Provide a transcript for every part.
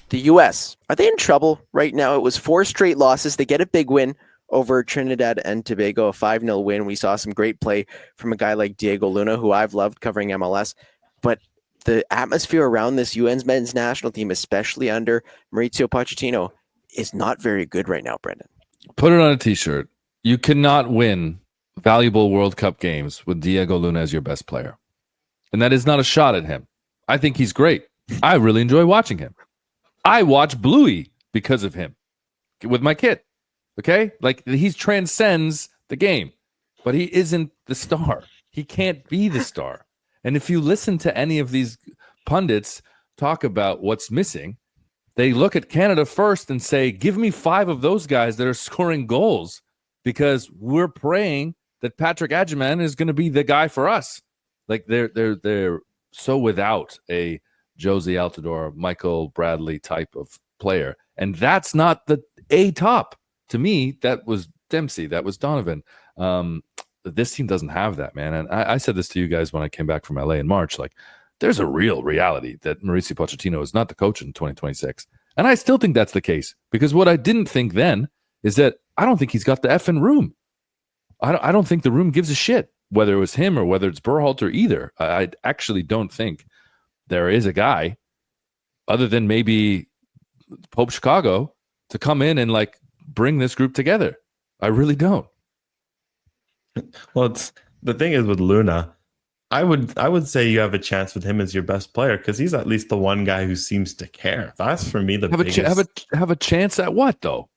The U.S., are they in trouble right now? It was 4 straight losses. They get a big win over Trinidad and Tobago, a 5-0 win. We saw some great play from a guy like Diego Luna, who I've loved covering MLS. But the atmosphere around this UN's men's national team, especially under Mauricio Pochettino, is not very good right now, Brendan. Put it on a t-shirt. You cannot win valuable World Cup games with Diego Luna as your best player. And that is not a shot at him. I think he's great. I really enjoy watching him. I watch Bluey because of him with my kid. Okay? Like, he transcends the game, but he isn't the star. He can't be the star. And if you listen to any of these pundits talk about what's missing, they look at Canada first and say, give me 5 of those guys that are scoring goals, because we're praying that Patrick Adjaman is going to be the guy for us. Like, they're so without a Josie Altidore, Michael Bradley type of player. And that's not the A top. To me, that was Dempsey. That was Donovan. This team doesn't have that, man. And I said this to you guys when I came back from LA in March. Like, there's a real reality that Mauricio Pochettino is not the coach in 2026. And I still think that's the case, because what I didn't think then is that I don't think he's got the effing room. I don't think the room gives a shit whether it was him or whether it's Berhalter either. I actually don't think there is a guy other than maybe Pope Chicago to come in and like bring this group together. I really don't. Well, the thing is with Luna, I would say you have a chance with him as your best player, because he's at least the one guy who seems to care. That's for me the biggest. Have a chance at what though?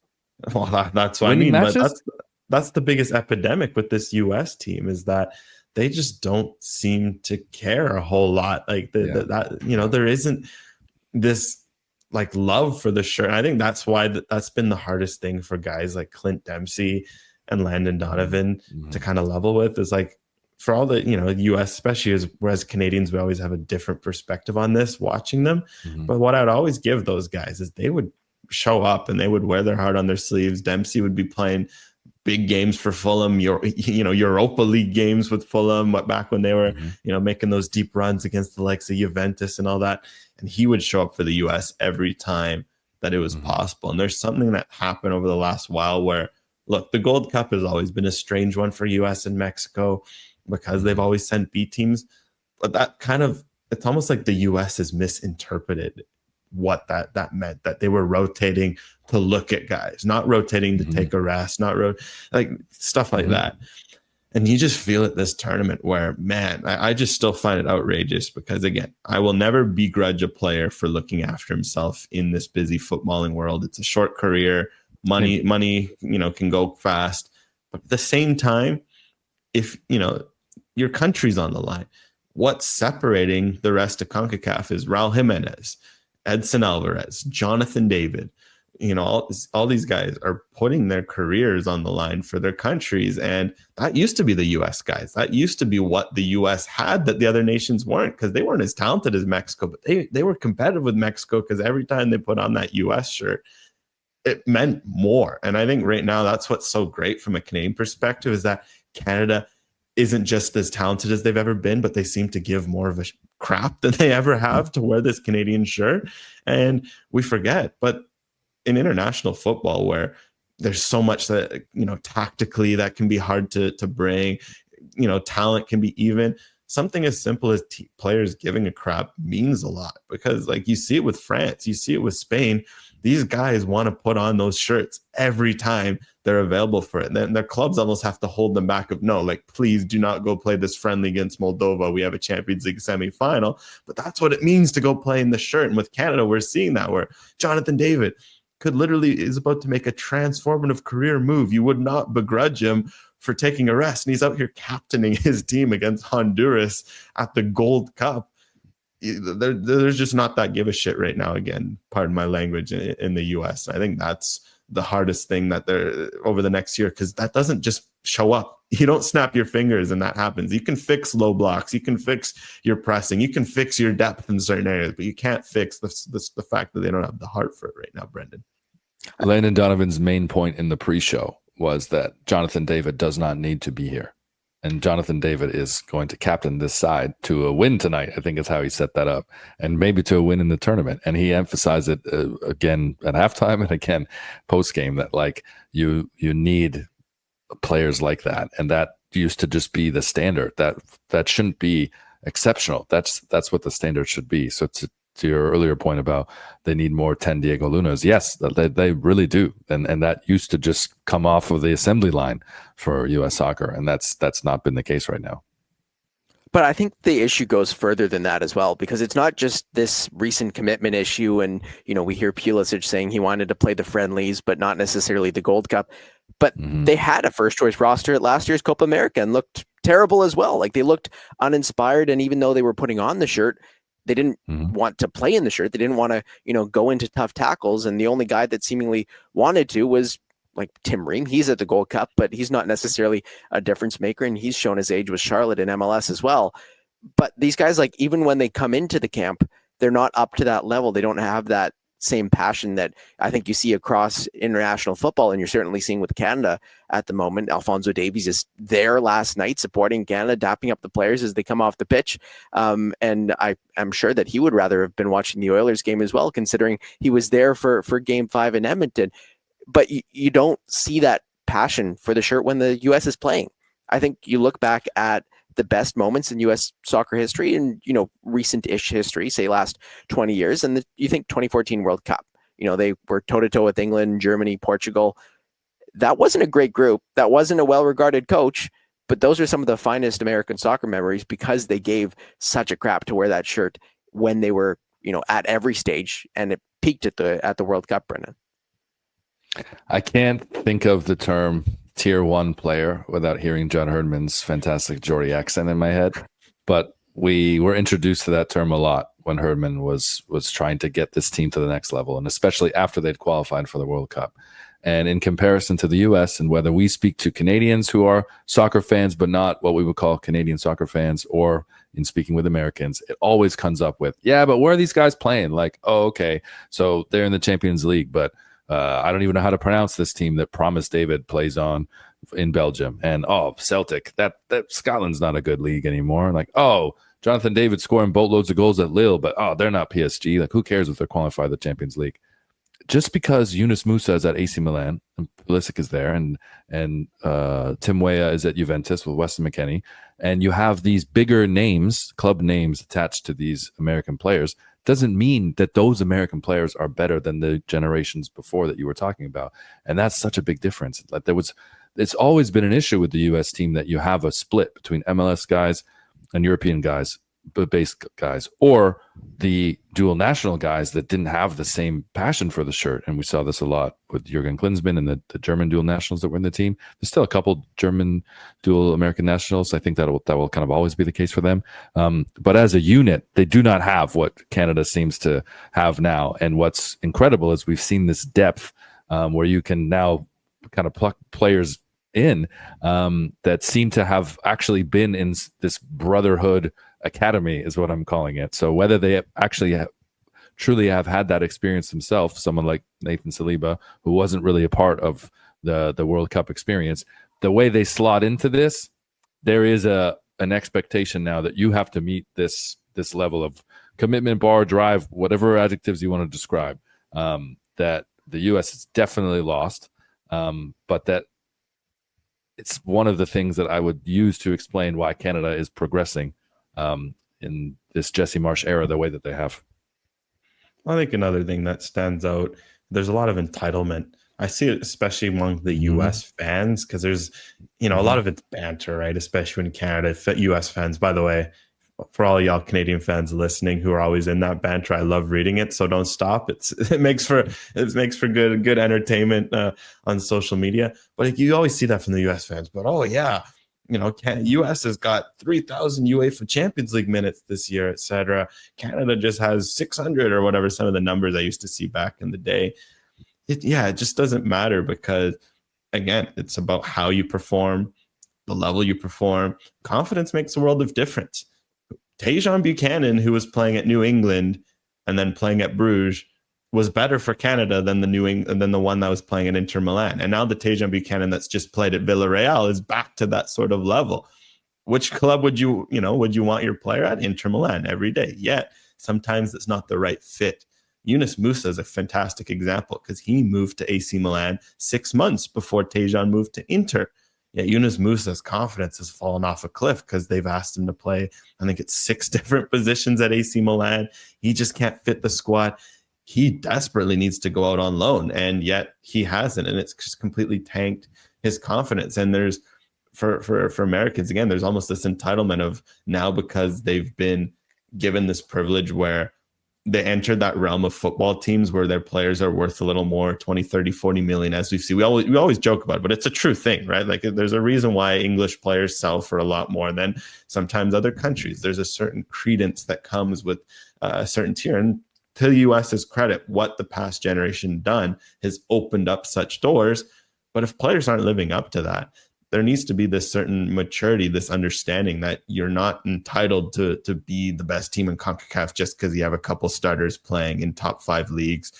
Well, that's what Winning I mean. matches? But that's the biggest epidemic with this U.S. team, is that they just don't seem to care a whole lot. Like there isn't this like love for the shirt. And I think that's why that's been the hardest thing for guys like Clint Dempsey and Landon Donovan to kind of level with, is like, for all the, U.S., especially whereas Canadians, we always have a different perspective on this watching them. But what I'd always give those guys is they would show up and they would wear their heart on their sleeves. Dempsey would be playing big games for Fulham, Europa League games with Fulham, back when they were, making those deep runs against the likes of Juventus and all that. And he would show up for the U.S. every time that it was possible. And there's something that happened over the last while where, look, the Gold Cup has always been a strange one for U.S. and Mexico, because they've always sent B teams. But that it's almost like the U.S. has misinterpreted what that meant, that they were rotating to look at guys, not rotating to take a rest, like stuff like that. And you just feel at this tournament where, man, I just still find it outrageous, because again, I will never begrudge a player for looking after himself in this busy footballing world. It's a short career. Money, can go fast. But at the same time, if, your country's on the line, what's separating the rest of CONCACAF is Raul Jimenez, Edson Alvarez, Jonathan David. All these guys are putting their careers on the line for their countries. And that used to be the U.S. guys. That used to be what the U.S. had that the other nations weren't, because they weren't as talented as Mexico, but they were competitive with Mexico, because every time they put on that U.S. shirt, it meant more. And I think right now that's what's so great from a Canadian perspective, is that Canada isn't just as talented as they've ever been, but they seem to give more of a crap than they ever have to wear this Canadian shirt. And we forget, but in international football, where there's so much that, tactically that can be hard to bring, talent can be even. Something as simple as players giving a crap means a lot, because like you see it with France, you see it with Spain. These guys want to put on those shirts every time they're available for it. And then their clubs almost have to hold them back of, no, like, please do not go play this friendly against Moldova. We have a Champions League semifinal. But that's what it means to go play in the shirt. And with Canada, we're seeing that, where Jonathan David is about to make a transformative career move. You would not begrudge him for taking a rest. And he's out here captaining his team against Honduras at the Gold Cup. There's just not that give a shit right now. Again, pardon my language, in the U.S. I think that's the hardest thing that they're over the next year, because that doesn't just show up. You don't snap your fingers and that happens. You can fix low blocks, you can fix your pressing, you can fix your depth in certain areas, but you can't fix the fact that they don't have the heart for it right now, Brendan. Landon Donovan's main point in the pre-show was that Jonathan David does not need to be here. And Jonathan David is going to captain this side to a win tonight. I think is how he set that up, and maybe to a win in the tournament. And he emphasized it again at halftime and again post game that like you need players like that, and that used to just be the standard. That shouldn't be exceptional. That's what the standard should be. So to your earlier point about they need more 10 Diego Lunas, yes, they really do, and that used to just come off of the assembly line for U.S. soccer, and that's not been the case right now. But I think the issue goes further than that as well, because it's not just this recent commitment issue. And, we hear Pulisic saying he wanted to play the friendlies, but not necessarily the Gold Cup. But they had a first choice roster at last year's Copa America and looked terrible as well. Like they looked uninspired. And even though they were putting on the shirt, they didn't want to play in the shirt. They didn't want to, go into tough tackles. And the only guy that seemingly wanted to was like Tim Ream. He's at the Gold Cup, but he's not necessarily a difference maker. And he's shown his age with Charlotte in MLS as well. But these guys, like, even when they come into the camp, they're not up to that level. They don't have that same passion that I think you see across international football. And you're certainly seeing with Canada at the moment. Alphonso Davies is there last night supporting Canada, dapping up the players as they come off the pitch. And I'm sure that he would rather have been watching the Oilers game as well, considering he was there for Game 5 in Edmonton. But you don't see that passion for the shirt when the U.S. is playing. I think you look back at the best moments in U.S. soccer history and, recent-ish history, say last 20 years, and you think 2014 World Cup. They were toe-to-toe with England, Germany, Portugal. That wasn't a great group. That wasn't a well-regarded coach, but those are some of the finest American soccer memories because they gave such a crap to wear that shirt when they were, at every stage, and it peaked at the World Cup, Brendan. I can't think of the term tier one player without hearing John Herdman's fantastic Geordie accent in my head. But we were introduced to that term a lot when Herdman was trying to get this team to the next level, and especially after they'd qualified for the World Cup. And in comparison to the U.S., and whether we speak to Canadians who are soccer fans, but not what we would call Canadian soccer fans, or in speaking with Americans, it always comes up with, yeah, but where are these guys playing? Like, oh, okay, so they're in the Champions League, but I don't even know how to pronounce this team that Promise David plays on in Belgium. And, Celtic, that Scotland's not a good league anymore. Like, Jonathan David scoring boatloads of goals at Lille, but, they're not PSG. Like, who cares if they're qualified the Champions League? Just because Yunus Musa is at AC Milan and Pulisic is there and Tim Weah is at Juventus with Weston McKennie, and you have these bigger names, club names attached to these American players, doesn't mean that those American players are better than the generations before that you were talking about. And that's such a big difference. Like it's always been an issue with the U.S. team that you have a split between MLS guys and European guys, base guys, or the dual national guys that didn't have the same passion for the shirt. And we saw this a lot with Jurgen Klinsmann and the German dual nationals that were in the team. There's still a couple German dual American nationals. I think that will kind of always be the case for them. But as a unit, they do not have what Canada seems to have now. And what's incredible is we've seen this depth where you can now kind of pluck players in that seem to have actually been in this brotherhood academy is what I'm calling it. So whether they actually truly have had that experience themselves, someone like Nathan Saliba, who wasn't really a part of the World Cup experience, the way they slot into this, there is an expectation now that you have to meet this level of commitment, bar, drive, whatever adjectives you want to describe, that the U.S. has definitely lost, but that it's one of the things that I would use to explain why Canada is progressing in this Jesse Marsch era the way that they have. I think another thing that stands out, there's a lot of entitlement. I see it especially among the U.S. fans because there's, a lot of it's banter, right? Especially in Canada, U.S. fans. By the way, for all y'all Canadian fans listening who are always in that banter, I love reading it. So don't stop. It makes for good entertainment on social media. But you always see that from the U.S. fans. But U.S. has got 3,000 UEFA Champions League minutes this year, etc. Canada just has 600 or whatever some of the numbers I used to see back in the day. It just doesn't matter because, again, it's about how you perform, the level you perform. Confidence makes a world of difference. Tajon Buchanan, who was playing at New England and then playing at Bruges, was better for Canada than the one that was playing at Inter Milan. And now the Tajon Buchanan that's just played at Villarreal is back to that sort of level. which club would you want your player at? Inter Milan every day. Yet sometimes it's not the right fit. Yunus Musa is a fantastic example because he moved to AC Milan 6 months before Tejan moved to Inter. Yet Yunus Musa's confidence has fallen off a cliff because they've asked him to play, I think it's 6 different positions at AC Milan. He just can't fit the squad. He desperately needs to go out on loan, and yet he hasn't, and it's just completely tanked his confidence. And there's for Americans, again, there's almost this entitlement of now, because they've been given this privilege where they entered that realm of football teams where their players are worth a little more, 20, 30, 40 million, as we see. We always joke about it, but it's a true thing, right? Like, there's a reason why English players sell for a lot more than sometimes other countries. There's a certain credence that comes with a certain tier. And to the US's credit, what the past generation done has opened up such doors. But if players aren't living up to that, there needs to be this certain maturity, this understanding that you're not entitled to be the best team in CONCACAF just because you have a couple starters playing in top 5 leagues.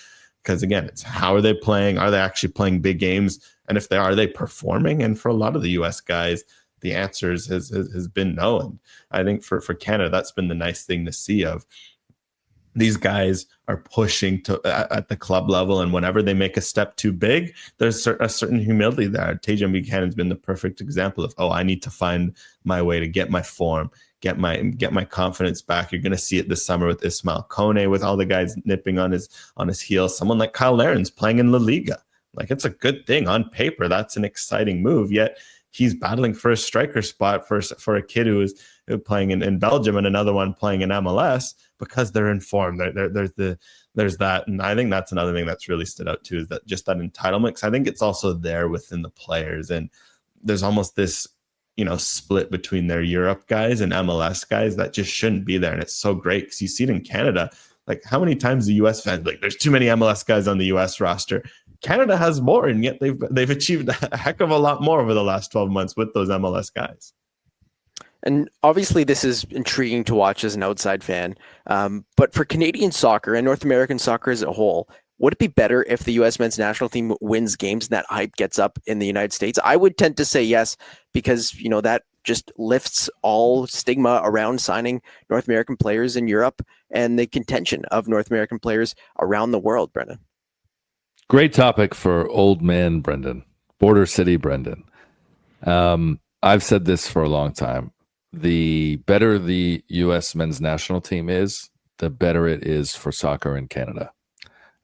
Because again, it's how are they playing? Are they actually playing big games? And if they are they performing? And for a lot of the US guys, the answer has been no. And I think for Canada, that's been the nice thing to see of these guys are pushing at the club level, and whenever they make a step too big, there's a certain humility there. Tajan Buchanan's been the perfect example of, I need to find my way to get my form, get my confidence back. You're going to see it this summer with Ismail Kone, with all the guys nipping on his heels. Someone like Kyle Laren's playing in La Liga. Like, it's a good thing on paper. That's an exciting move. Yet he's battling for a striker spot for a kid who is playing in Belgium and another one playing in MLS, because they're informed. There's that. And I think that's another thing that's really stood out too, is that just that entitlement. Because I think it's also there within the players. And there's almost this, split between their Europe guys and MLS guys that just shouldn't be there. And it's so great because you see it in Canada. Like, how many times the US fans like, there's too many MLS guys on the US roster. Canada has more, and yet they've achieved a heck of a lot more over the last 12 months with those MLS guys. And obviously this is intriguing to watch as an outside fan. But for Canadian soccer and North American soccer as a whole, would it be better if the U.S. men's national team wins games and that hype gets up in the United States? I would tend to say yes, because, that just lifts all stigma around signing North American players in Europe and the contention of North American players around the world, Brendan. Great topic for old man Brendan, Border City Brendan. I've said this for a long time. The better the U.S. men's national team is, the better it is for soccer in Canada.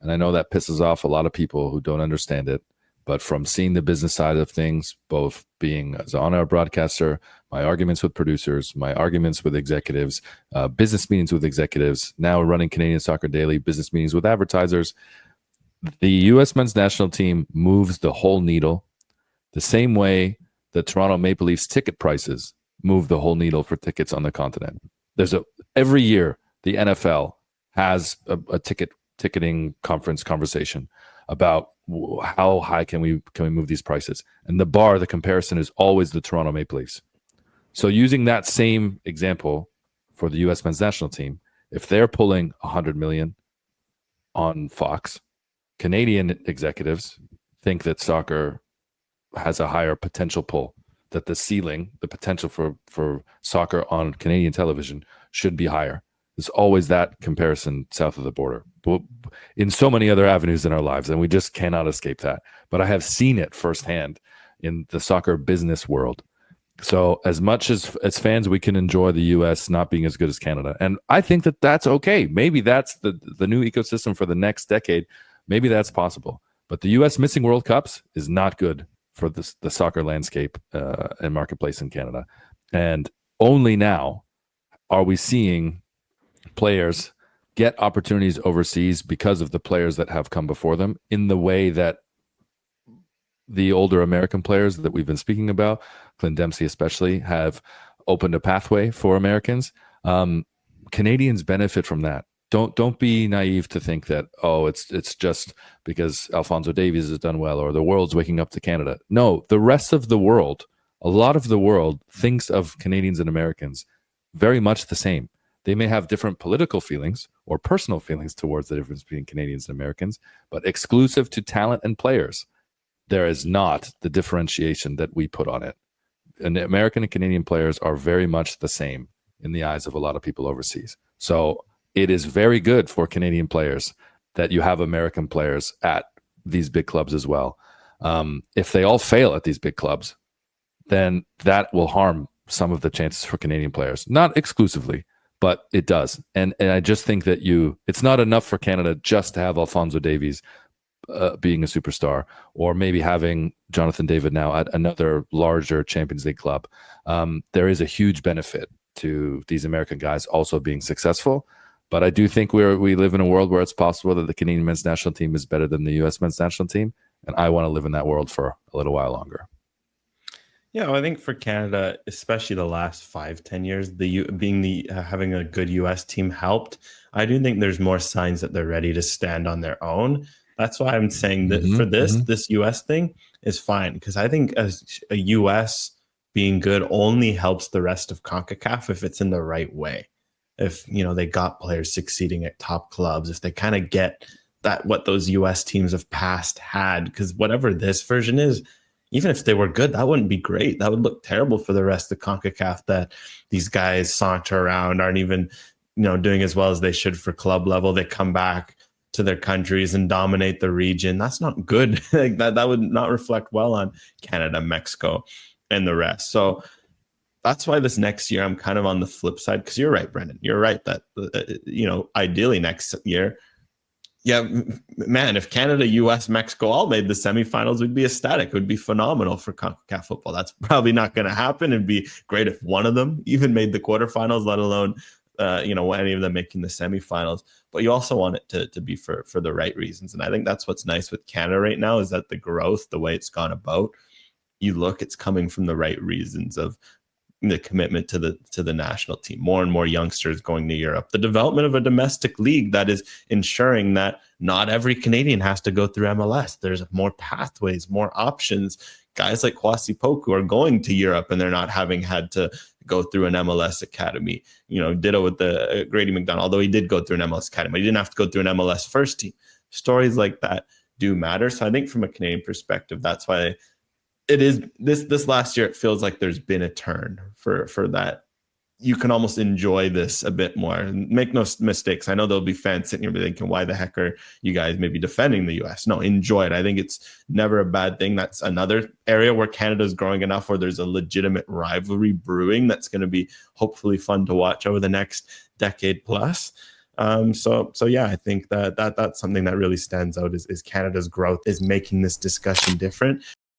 And I know that pisses off a lot of people who don't understand it, but from seeing the business side of things, both being as an on-air broadcaster, my arguments with producers, my arguments with executives, business meetings with executives, now running Canadian Soccer Daily, business meetings with advertisers, the U.S. men's national team moves the whole needle the same way the Toronto Maple Leafs ticket prices move the whole needle for tickets on the continent. Every year the NFL has a ticketing conversation about how high can we move these prices, and the comparison is always the Toronto Maple Leafs. So using that same example for the U.S. men's national team, if they're pulling $100 million on Fox, Canadian executives think that soccer has a higher potential pull, that the ceiling, the potential for soccer on Canadian television should be higher. There's always that comparison south of the border, but in so many other avenues in our lives, and we just cannot escape that. But I have seen it firsthand in the soccer business world. So as much as fans, we can enjoy the U.S. not being as good as Canada. And I think that that's okay. Maybe that's the new ecosystem for the next decade. Maybe that's possible. But the U.S. missing World Cups is not good for the soccer landscape and marketplace in Canada. And only now are we seeing players get opportunities overseas because of the players that have come before them, in the way that the older American players that we've been speaking about, Clint Dempsey especially, have opened a pathway for Americans. Canadians benefit from that. Don't be naive to think that, it's just because Alphonso Davies has done well or the world's waking up to Canada. No, the rest of the world, a lot of the world thinks of Canadians and Americans very much the same. They may have different political feelings or personal feelings towards the difference between Canadians and Americans, but exclusive to talent and players, there is not the differentiation that we put on it. and American and Canadian players are very much the same in the eyes of a lot of people overseas. So it is very good for Canadian players that you have American players at these big clubs as well. If they all fail at these big clubs, then that will harm some of the chances for Canadian players. Not exclusively, but it does. And I just think that it's not enough for Canada just to have Alphonso Davies being a superstar, or maybe having Jonathan David now at another larger Champions League club. There is a huge benefit to these American guys also being successful. But I do think we live in a world where it's possible that the Canadian men's national team is better than the U.S. men's national team. And I want to live in that world for a little while longer. Yeah, well, I think for Canada, especially the last 5-10 years, having a good U.S. team helped. I do think there's more signs that they're ready to stand on their own. That's why I'm saying that for this U.S. thing is fine, because I think a U.S. being good only helps the rest of CONCACAF if it's in the right way. If they got players succeeding at top clubs, if they kind of get that what those U.S. teams of past had, because whatever this version is, even if they were good, that wouldn't be great. That would look terrible for the rest of CONCACAF, that these guys saunter around, aren't even, doing as well as they should for club level. They come back to their countries and dominate the region. That's not good. Like that would not reflect well on Canada, Mexico, and the rest. So that's why this next year I'm kind of on the flip side, because you're right, Brendan. You're right that, ideally next year, yeah, man, if Canada, US, Mexico all made the semifinals, we'd be ecstatic. It would be phenomenal for CONCACAF football. That's probably not going to happen. It'd be great if one of them even made the quarterfinals, let alone, any of them making the semifinals. But you also want it to be for the right reasons. And I think that's what's nice with Canada right now, is that the growth, the way it's gone about, it's coming from the right reasons of the commitment to the national team, more and more youngsters going to Europe, the development of a domestic league that is ensuring that not every Canadian has to go through MLS. There's more pathways, more options. Guys like Kwasi Poku are going to Europe and they're not having had to go through an MLS academy. Ditto with the Grady McDonald, although he did go through an MLS academy. He didn't have to go through an MLS first team. Stories like that do matter. So I think from a Canadian perspective, that's why it is this last year, it feels like there's been a turn for that. You can almost enjoy this a bit more. And make no mistakes. I know there'll be fans sitting here thinking, why the heck are you guys maybe defending the US? No, enjoy it. I think it's never a bad thing. That's another area where Canada's growing enough where there's a legitimate rivalry brewing that's going to be hopefully fun to watch over the next decade plus. So yeah, I think that's something that really stands out is Canada's growth is making this discussion different.